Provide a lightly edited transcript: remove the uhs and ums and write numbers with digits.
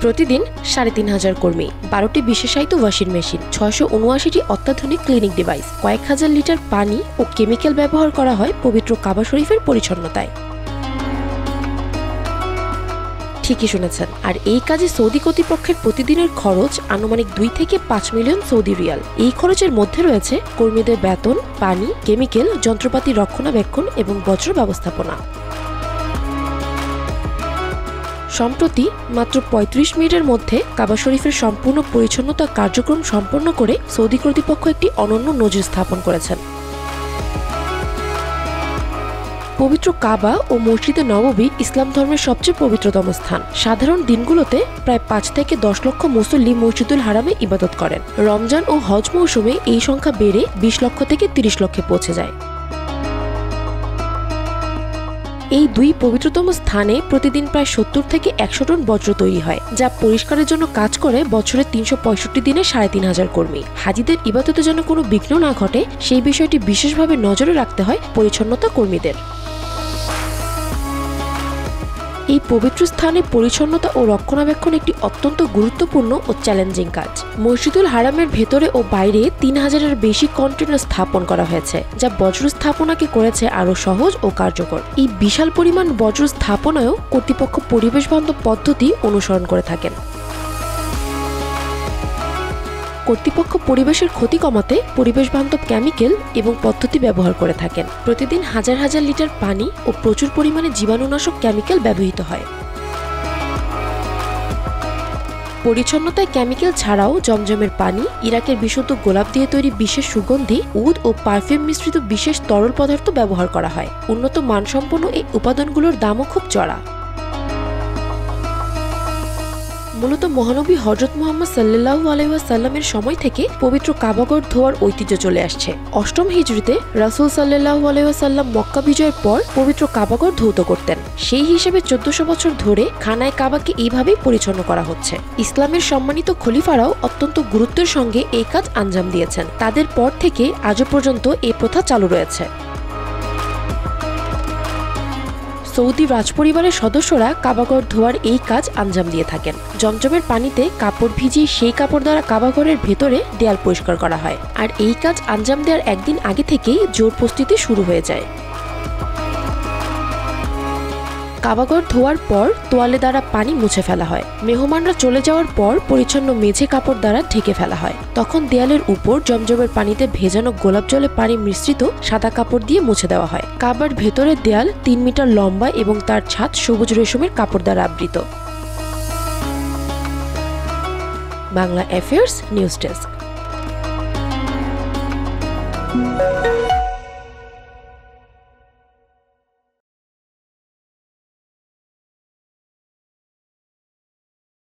প্রতিদিন ৩,৫০০ কর্মী, ১২টি বিশেষায়িত ওয়াশিং মেশিন, ৬৭৯টি অত্যাধুনিক ক্লিনিং ডিভাইস, কয়েক হাজার লিটার পানি ও কেমিক্যাল ব্যবহার করা হয় পবিত্র কাবা শরীফের পরিচ্ছন্নতায়। ঠিকই শুনেছেন। আর এই কাজে সৌদি কর্তৃপক্ষের প্রতিদিনের খরচ আনুমানিক ২ থেকে ৫ মিলিয়ন সৌদি রিয়াল। এই খরচের মধ্যে রয়েছে কর্মীদের বেতন, পানি, কেমিক্যাল, যন্ত্রপাতি রক্ষণাবেক্ষণ এবং বজ্র ব্যবস্থাপনা। সম্প্রতি মাত্র ৩৫ মিনিটের মধ্যে কাবা শরীফের সম্পূর্ণ পরিচ্ছন্নতা কার্যক্রম সম্পন্ন করে সৌদি কর্তৃপক্ষ একটি অনন্য নজির স্থাপন করেছেন। পবিত্র কাবা ও মসজিদে নববী ইসলাম ধর্মের সবচেয়ে পবিত্রতম স্থান। সাধারণ দিনগুলোতে প্রায় ৫ থেকে ১০ লক্ষ মুসল্লি মসজিদুল হারামে ইবাদত করেন। রমজান ও হজ মৌসুমে এই সংখ্যা বেড়ে ২০ লক্ষ থেকে ৩০ লক্ষে পৌঁছে যায়। এই দুই পবিত্রতম স্থানে প্রতিদিন প্রায় ৭০ থেকে ১০০ টন বজ্র তৈরি হয়, যা পরিষ্কারের জন্য কাজ করে বছরে ৩৬৫ দিনে ৩,৫০০ কর্মী। হাজিদের ইবাদতে যেন কোনো বিঘ্ন না ঘটে সেই বিষয়টি বিশেষভাবে নজরে রাখতে হয় পরিচ্ছন্নতা কর্মীদের। এই পবিত্র স্থানে পরিচ্ছন্নতা ও রক্ষণাবেক্ষণ একটি অত্যন্ত গুরুত্বপূর্ণ ও চ্যালেঞ্জিং কাজ। মসজিদুল হারামের ভেতরে ও বাইরে ৩,০০০-এর বেশি কন্টেনার স্থাপন করা হয়েছে, যা বজ্র স্থাপনাকে করেছে আরও সহজ ও কার্যকর। এই বিশাল পরিমাণ বজ্র স্থাপনায়ও কর্তৃপক্ষ পরিবেশ বান্ধব পদ্ধতি অনুসরণ করে থাকেন। কর্তৃপক্ষ পরিবেশের ক্ষতি কমাতে পরিবেশ বান্ধব কেমিক্যাল এবং পদ্ধতি ব্যবহার করে থাকেন। প্রতিদিন হাজার হাজার লিটার পানি ও প্রচুর পরিমাণে জীবাণুনাশক কেমিক্যাল ব্যবহৃত হয়। পরিচ্ছন্নতায় কেমিক্যাল ছাড়াও জমজমের পানি, ইরাকের বিশুদ্ধ গোলাপ দিয়ে তৈরি বিশেষ সুগন্ধি, উদ ও পারফিউম মিশ্রিত বিশেষ তরল পদার্থ ব্যবহার করা হয়। উন্নত মানসম্পন্ন এই উপাদানগুলোর দামও খুব চড়া। মূলত মহানবী হযরত মুহাম্মদ সাল্লাল্লাহু আলাইহি ওয়াসাল্লামের সময় থেকে পবিত্র কাবাগর ধোয়ার ঐতিহ্য চলে আসছে। অষ্টম হিজরিতে রাসূল সাল্লাল্লাহু আলাইহি ওয়াসাল্লাম মক্কা বিজয়ের পর পবিত্র কাবাগর ধৌত করতেন। সেই হিসেবে ১৪০০ বছর ধরে খানায় কাবাকে এইভাবেই পরিচ্ছন্ন করা হচ্ছে। ইসলামের সম্মানিত খলিফারাও অত্যন্ত গুরুত্বের সঙ্গে এই কাজ আঞ্জাম দিয়েছেন। তাদের পর থেকে আজও পর্যন্ত এই প্রথা চালু রয়েছে। সৌদি রাজপরিবারের সদস্যরা কাবাঘর ধোয়ার এই কাজ আঞ্জাম দিয়ে থাকেন। জমজমের পানিতে কাপড় ভিজিয়ে সেই কাপড় দ্বারা কাবাঘরের ভেতরে দেয়াল পরিষ্কার করা হয়। আর এই কাজ আঞ্জাম দেওয়ার একদিন আগে থেকেই জোর প্রস্তুতি শুরু হয়ে যায়। কাবাঘর ধোয়ার পর তোয়ালে দ্বারা পানি মুছে ফেলা হয়। মেহমানরা চলে যাওয়ার পর পরিচ্ছন্ন মেঝে কাপড় দ্বারা ঢেকে ফেলা হয়। তখন দেয়ালের উপর জমজমের পানিতে ভেজানো গোলাপ জলে পানি মিশ্রিত সাদা কাপড় দিয়ে মুছে দেওয়া হয়। কাবার ভেতরের দেয়াল ৩ মিটার লম্বা এবং তার ছাদ সবুজ রেশমের কাপড় দ্বারা আবৃত। Bangla affairs news desk.